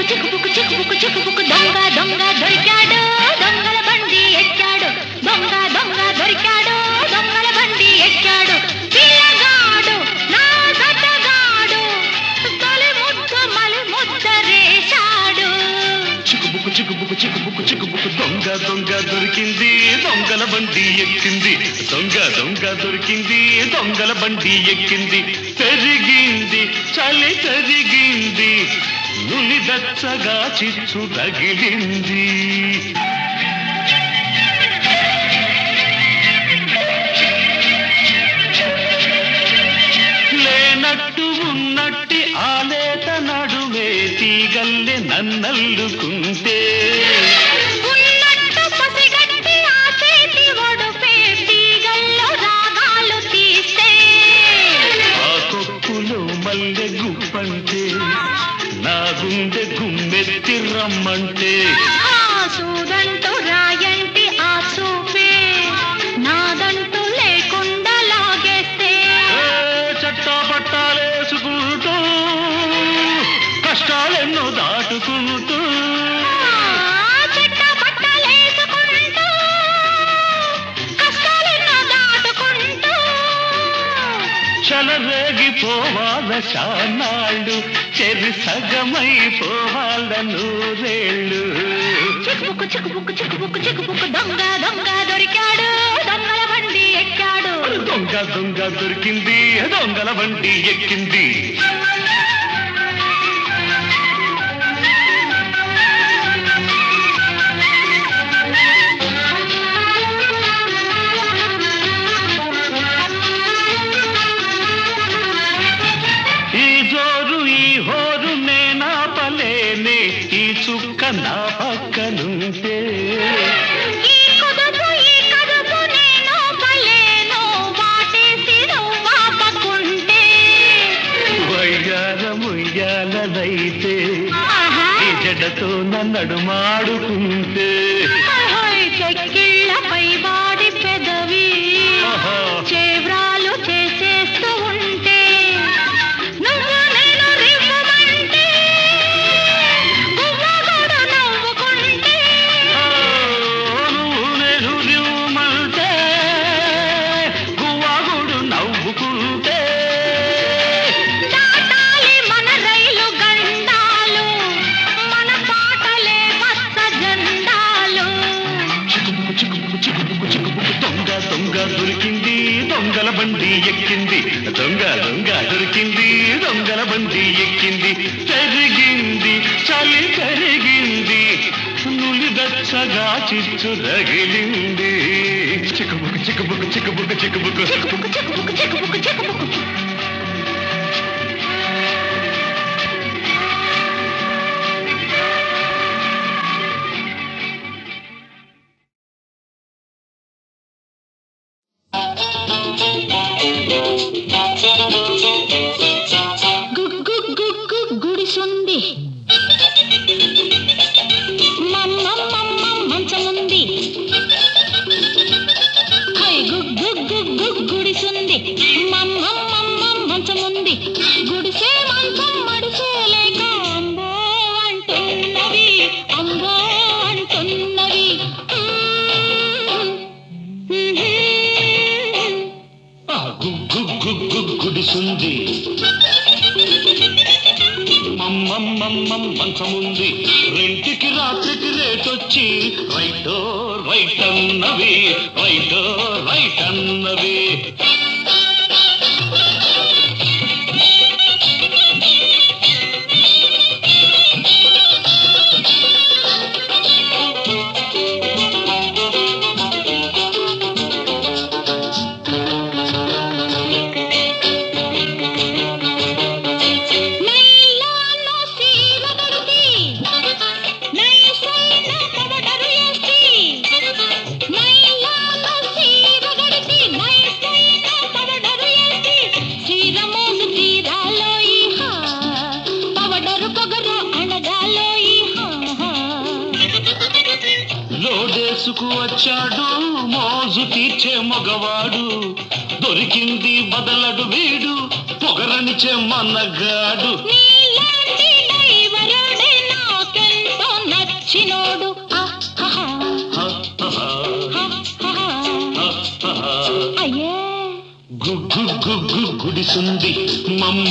చిక్కుబుక్కు దొంగ దొంగ దొరికాడు దొంగల బండి ఎక్కాడు దొంగ దొంగ దొరికాడు దొంగల బండి ఎక్కాడు పిల్లగాడు నా సతగాడు తొలి ముద్ద రేశాడు చిక్కుబుక్కు దొంగ దొంగ దొరికింది దొంగల బండి ఎక్కింది దొంగ దొంగ దొరికింది దొంగల బండి ఎక్కింది పెరిగింది చలి పెరిగింది నులిదచ్చగా చిచ్చు తగిలింది లేనట్టు ఉన్నట్టి ఆలేత నడుమే తీగల్లె నన్నల్లుకుంటే ఉన్నట్టు పసిగట్టి ఆ చేతి ఒడుపే తీగల్లో రాగాలు తీస్తే ఆ కొప్పులో మల్లె గుప్పంటే నా గుండె గుమ్మెత్తి రమ్మంటే సూదంటూ రాయంటి ఆ చూపే నాదంటూ లేకుండా లాగేస్తే చట్టా పట్టాలేసుకుంటూ కష్టాలెన్నో దాటుకుంటూ చెట్ట పట్టలేసుకుంటూ కష్టాలెన్నో దాటుకుంటూ చలరేగిపోవాల చానాళ్ళు చెరి సగమైపోవాల నూరేళ్ళు చిక్కుబుక్కు దొంగ దొంగ దొరికాడు దొంగల బండి ఎక్కాడు దొంగ దొంగ దొరికింది దొంగల బండి ఎక్కింది ఈ జోరు ఈ హోరు నేనాపలేనే ఈ చుక్క నా పక్కనుంటే ఈ కదుపు నేను పలేను వాటేసి వాపకుంటే వయ్యాలముయ్యాలదైతే ఈ జడతో నన్నడుమాడుకుంటే చెక్కిళ్ళపై వాడి పెదవి చేవ్రాలు చేసేస్తూ ఉంటే నువ్వు నేను రివ్వమంటే గువ్వగూడు నవ్వుకుంటే నువ్వు నేను రివ్వమంటే గువ్వాగుడు నవ్వుకుంటే దాటాలి మన రైలు గండాలు మన పాటలే మత్త జెండాలు చిక్కుబుక్కు దొంగ దొంగ దొరికింది దొంగల బండి ఎక్కింది దొంగ దొంగ దొరికింది దొంగల బండి ఎక్కింది పెరిగింది చలి పెరిగింది నులిదచ్చగా చిచ్చు రగిలింది చిక్కుబుక్కు గుడిసుంది మంచముంది గుడిసుంది మంచముంది గుడిసే మంచం మడిసే లేక అంబో అంటున్నవి గుడిసుంది మంచముంది రెంటికి రాత్రికి రేటొచ్చి రైటో రైట్ అన్నవి లోడేసుకు వచ్చాడు మోజు తీర్చే మగవాడు దొరికింది బదలడు వీడు పొగరనిచే మన్నగాడు నీలాంటి డైవరుడే నా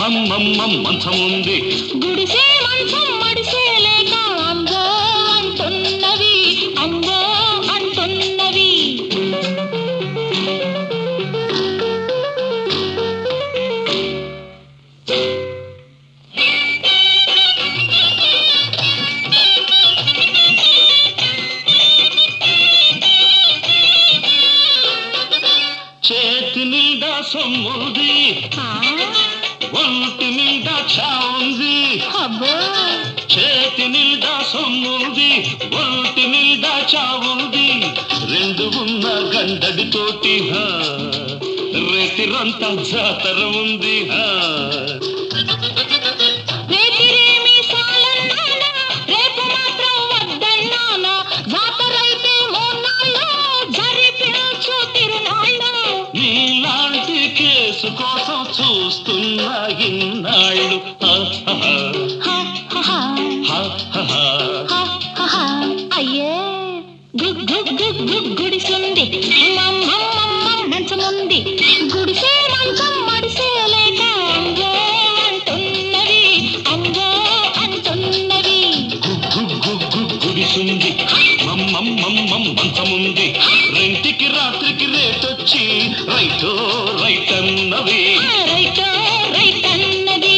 మంచముంది గుడిసే మంచం మడిసే లేక అందో అంటున్నవి అందో అంటున్నవి చేతి నిండా సొమ్ముది ఒంటి నిండా చావుంది అబ్బో చేతి నిండా సొమ్ముది ఒంటి నిండా చావుంది రెండు ఉన్న గండడితోటి రేతిరంతా జాతర ఉంది రేతిరేమి సాలన్నానా రేపు మాత్రం వద్దన్నానా జాతరైతే మోనాళ్ళు జరిపించు తిరునాళ్ళు నీలాంటి కేసు కోసం చూస్తున్నా ఇన్నాళ్ళు అయ్యే గుడిసుంది మంచముంది గుడిసే మంచం మడిసే లేక అంగో అంటున్నవి అంగో అంటున్నవి గుడిసుంది మంచముంది రెంటికి రాత్రికి రేటొచ్చి రైటో రైట్ అన్నవి రైటో రైట్ అన్నది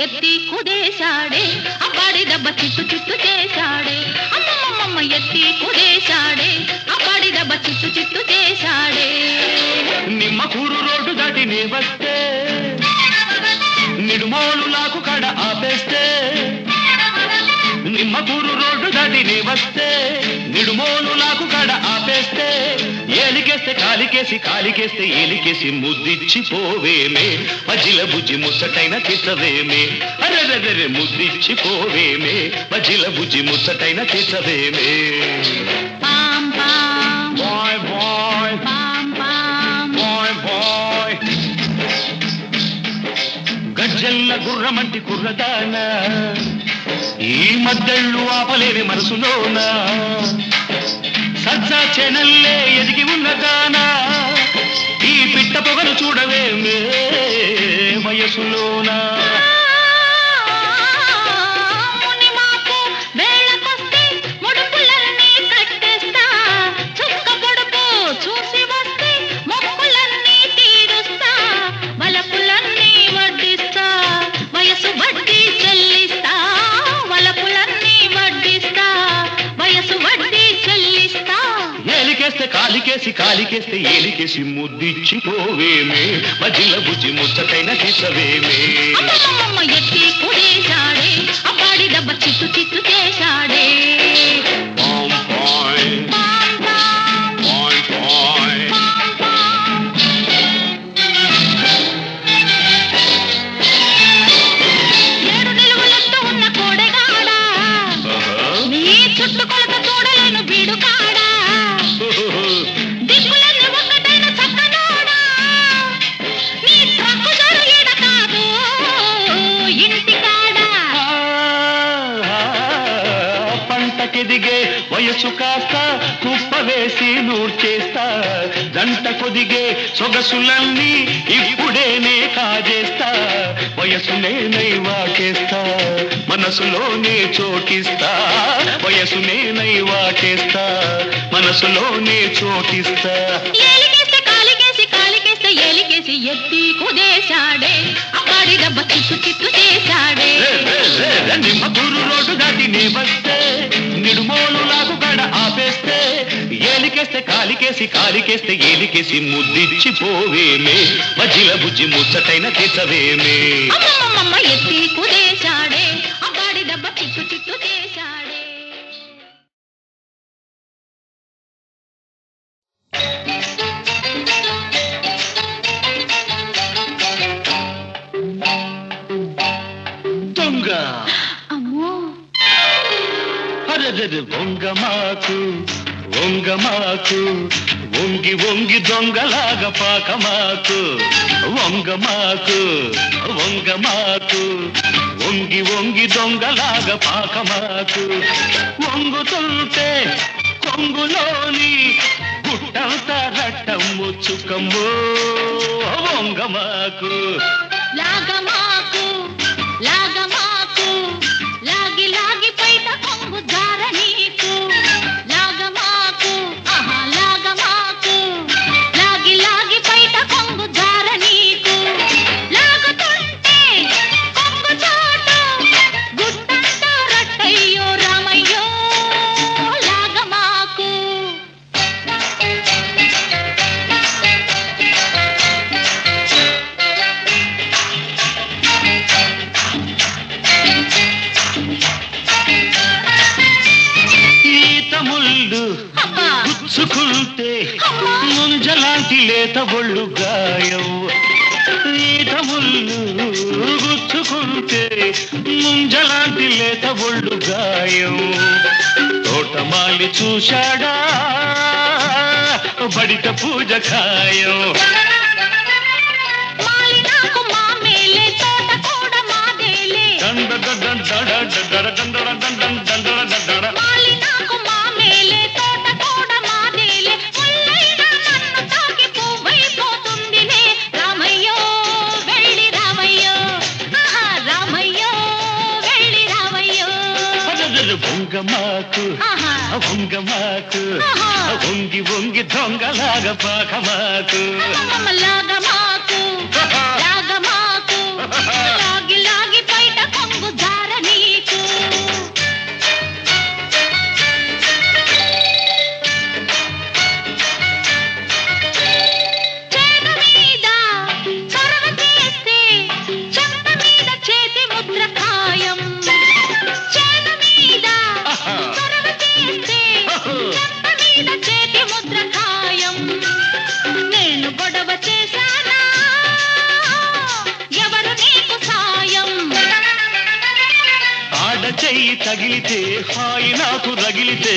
ఎత్తి కుదేశాడే అబ్బాడి దెబ్బ చిట్టు చిట్టు చేశాడే అమ్మమ్మమ్మ ఎత్తి కుదేశాడే అబ్బాడి దెబ్బ చిట్టు చిట్టు చేశాడే నిమ్మకూరు రోడ్డు దాటి నీ వస్తే నిడుమోలు లాకు కడ ఆపేస్తే నిమ్మకూరు రోడ్డు దాటి నీ వస్తే నిడుమోలు లాకు కడ ఆపేస్తే ఏలికేస్తే కాలికేస్తే ఏలికేసి ముద్దిచ్చి పోవేమే మజిల బుజ్జి ముచ్చటైన తీర్చవేమే అరెరెరె ముద్దిచ్చి పోవేమే మజిల బుజ్జి ముచ్చటైన తీర్చవేమే పాం పాం బాయ్ బాయ్ పాం పాం బాయ్ బాయ్ గజ్జల్ల గుర్రమంటి కుర్రదానా ఈ మద్దళ్ళు ఆపలేని మనసులోన సజ్జా చెనల్లే ఎదిగి ఉన్నదానా ఈ పిట్ట పొగను చూడవేమే వయసులోనా మునిమాకు వేళకొస్తే ముడుపులన్నీ కట్టేస్తా చుక్క పొడుపు చూసి వస్తే మొక్కులన్నీ తీరుస్తా వలపులన్నీ వడ్డిస్తా వయసు వడ్డీ చెల్లిస్తా వలపులన్నీ వడ్డిస్తా వయసు వడ్డీ చెల్లిస్తా కాలికేస్తే ఏలికేసి ముద్దిచ్చి పోవేమే మజిల బుజ్జి ముచ్చటైన తీసవేమే అమ్మమ్మమ్మ ఎత్తి కుదేశాడే అబ్బాడి దెబ్బ చిట్టు చిట్టు చేశాడే పాం పాయ్ పాం పాం పాయ్ పాయ్ పాం పాం ఏడు నిలువులెత్తు ఉన్న కోడెగాడా నీ చుట్టుకొలత చూడలేను బీడుకాడా దిక్కులన్నీ ఒక్కటైన చక్కనోడా నీ ట్రక్కు జరు ఈడ కాదు ఇంటికాడా పంటకెదిగే వయసు కాస్త కుప్ప వేసి నూర్చేస్తా జంట కొదిగే సొగసులన్నీ ఇప్పుడేనే కాజేస్తా వయసునే నైవాటేస్తా మనసులోనే చోటిస్తా వయసునే నైవాటేస్తా మనసులోనే చోటిస్తా ఏలికేస్తే కాలికేస్తే ఏలికేసి ఎత్తి కుదేశాడే అబ్బాడి దెబ్బ చిట్టు చిట్టు చేశాడే నిమ్మకూరు రోడ్డు దాటి నీ వస్తే నిడుమోలు లాగు గడ ఆపేస్తే ఏలికేస్తే కాలికేస్తే ఏలికేసి ముద్దిచ్చి పోవేమే మజిల బుజ్జి ముచ్చటైన తీసవేమే అమ్మమ్మమ్మ ఎత్తి కుదేశాడే అబ్బాడి దెబ్బ చిట్టు చిట్టు చేశాడే వంగమాకు వంగమాకు వంగి వంగి దొంగలాగా పాకమాకు వంగమాకు వంగమాకు వంగి వంగి దొంగలాగా పాకమాకు వంగుతుంటే కొంగులోని గుట్టంతా రట్టమ్ము చుక్కమ్ము వంగమాకు లాగమాకు లాగమాకు లాగి లాగి పైట కొంగు జార నీకు లాగమాకు ఆహా లాగమాకు లాగి లాగి పైట కొంగు జార నీకు లాగుతుంటే కొంగు చాటు గుట్టంతా రట్టయ్యో రామయ్యో లాగమాకు గుచ్చుకుంటే ముంజలాంటి లేత ఒళ్ళు గాయం ఈత ముళ్ళు గుచ్చుకుంటే ముంజలాంటి లేత ఒళ్ళు గాయం తోటమాలి చూశాడా బడిత పూజ ఖాయం వంగమాకు వంగమాకు వంగి వంగి దొంగలాగా పాకమాకు లాగమాకు లాగమాకు లాగి లాగి బయట కొంగు జార నీకు చేత మీద చొరవ చేస్తే చెంప మీద చేతి ముద్ర ఖాయం చేత మీద చొరవ చేస్తే చెంప మీద చేతి ముద్ర ఖాయం నేను గొడవ చేశానా ఎవరు నీకు సాయం ఆడ చెయ్యి తగిలితే హాయి నాకు రగిలితే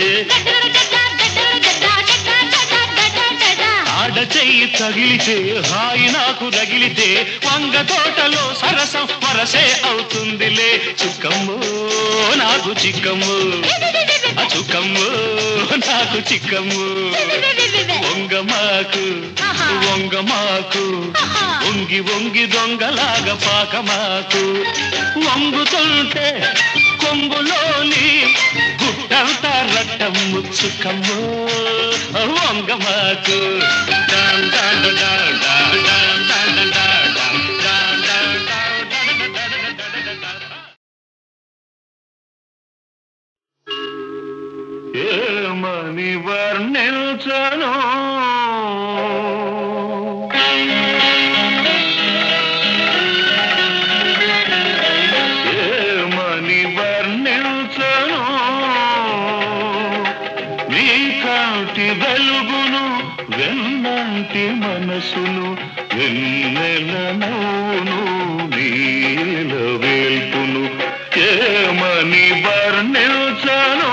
ఆడ చెయ్యి తగిలితే హాయి నాకు రగిలితే వంగ తోటలో సరసం వరసే అవుతుందిలే చుక్కమ్ము నాకు చిక్కమ్ము చుక్కమ్ము నాకు చిక్కమ్ము వంగమాకు వంగమాకు వంగి వంగి దొంగలాగా పాకమాకు వంగుతుంటే కొంగులోని గుట్టంతా రట్టమ్ము చుక్కమ్ము వంగమాకు ఏమని వర్ణించను ఏమని వర్ణించను నీ కాంతి వెలుగును వెన్నంటి మనసును వెన్నెల నవ్వును నీల వేల్పును ఏమని వర్ణించను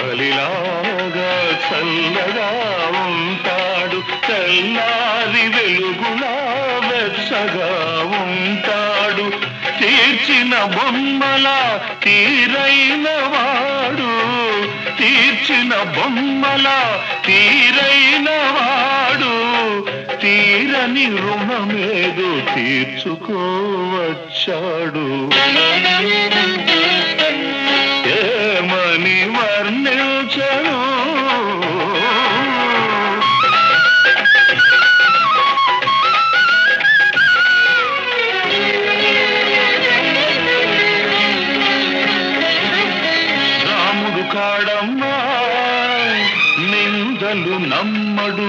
పైరగాలిలాగా చల్లగా ఉంటాడు తెల్లారి వెలుగులా వెచ్చగా ఉంటాడు తీర్చిన బొమ్మల తీరైన వాడు తీర్చిన బొమ్మల తీరైన వాడు తీరని రుణమేదో తీర్చుకోవచ్చాడు ఏమని వర్ణించను రాముడు కాడమ్మా నిందలు నమ్మడు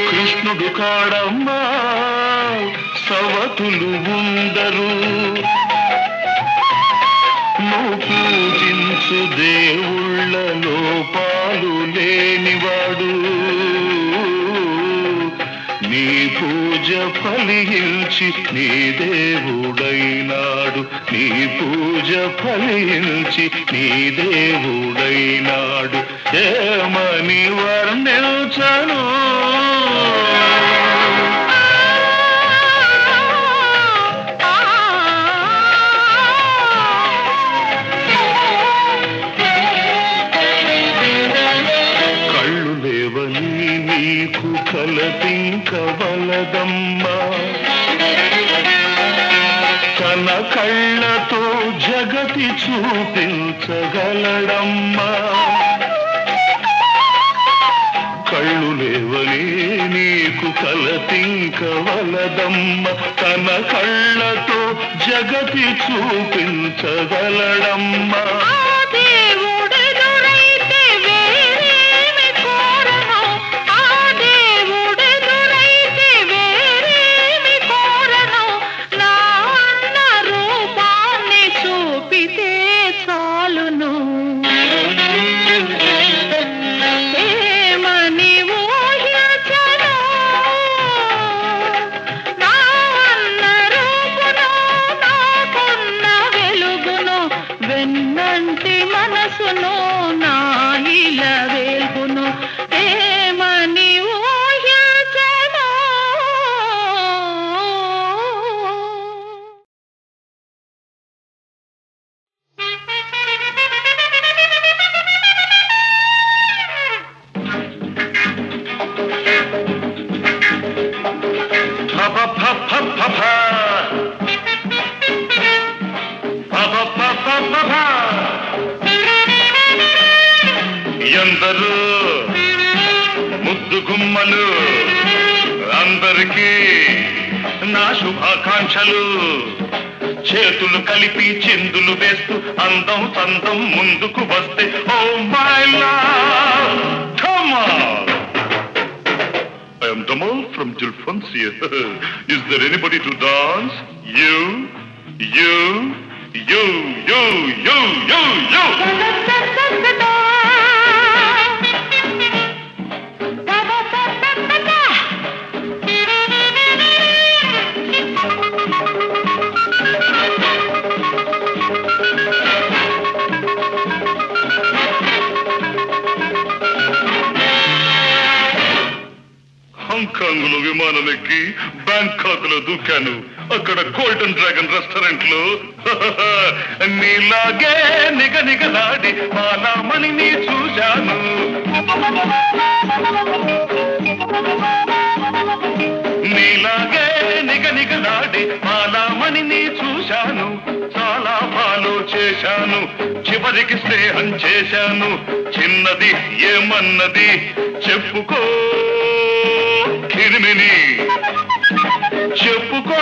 కృష్ణుడు కాడమ్మా సవతులు ఉండరు నువ్వు పూజించు తెలుసు దేవుళ్ళ లోపాలు లేనివాడు నీ పూజ ఫలించి నీ దేవుడైనాడు నీ పూజ ఫలించి నీ దేవుడైనాడు ఏమని వర్ణించను నీకు కలపింకవలదమ్మా తన కళ్ళతో జగతి చూపించగలడమ్మా కళ్ళు లేవని నీకు కలపింకవలదమ్మా తన కళ్ళతో జగతి చూపించగలడమ్మా మనసును నా ఇలా వేల్పును ఏమని ఊహించను ఎందరూ ముద్దు గుమ్మలు అందరికీ నా శుభాకాంక్షలు చేతులు కలిపి చిందులు వేస్తూ అందం సందం ముందుకు వస్తే oh my love come on I am Damal from Dilfonsia. Is there anybody to dance? You. Hong Kong లో విమానం ఎక్కి బ్యాంకాక్ లో దూకాను అక్కడ గోల్డెన్ డ్రాగన్ రెస్టారెంట్ లో నీలాగే నిగనిగలాడి మాలామణిని చూశాను నీలాగే నిగనిగలాడి మాలామణిని చూశాను చాలా ఫాలో చేశాను చివరికి స్నేహం చేశాను చిన్నది ఏమన్నది చెప్పుకో కిరిమిని చెప్పుకో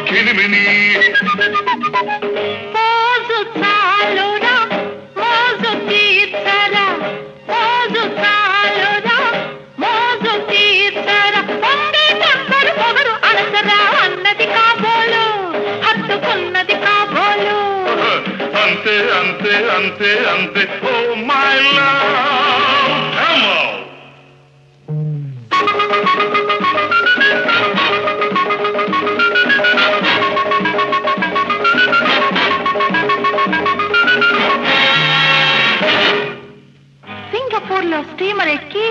కిరిమిని మోజు చాలురా మోజు తీర్చరా మోజు చాలురా మోజు తీర్చరా పొంగే టక్కరు పొగరు అనసరా అన్నది కాబోలు హత్తుకున్నది కాబోలు అంతే అంతే అంతే అంతే oh my love come on Singapore లో స్టీమర్ ఎక్కి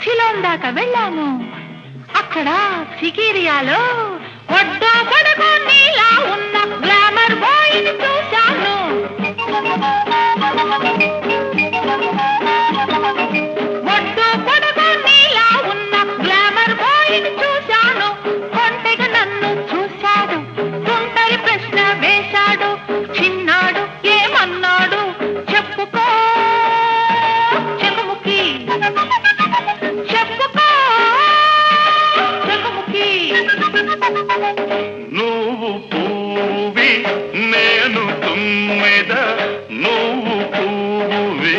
సిలోన్ దాకా వెళ్ళాను అక్కడ సికిరియాలో ఒడ్డో పడగో నీలా ఉన్న గ్లామర్ బాయ్ ని చూశాను ఒడ్డో పడగో నీలా ఉన్న గ్లామర్ బాయ్ ని చూశాను కొంటెగా నన్ను చూశాడు తుంటరి ప్రశ్న వేశాడు చిన్నాడు ఏమన్నాడు చెప్పుకో చెకుముకి చెప్పుకో చెకుముకి నువ్వు పూవి నేను తుమ్మెద నువ్వు పూవి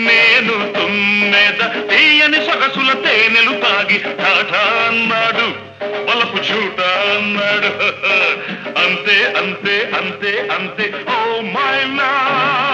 నేను తుమ్మెద తీయని సొగసుల తేనెలు తాగి టాటా అన్నాడు వలపు చూట అన్నాడు అంతే అంతే అంతే అంతే ఓ మై లవ్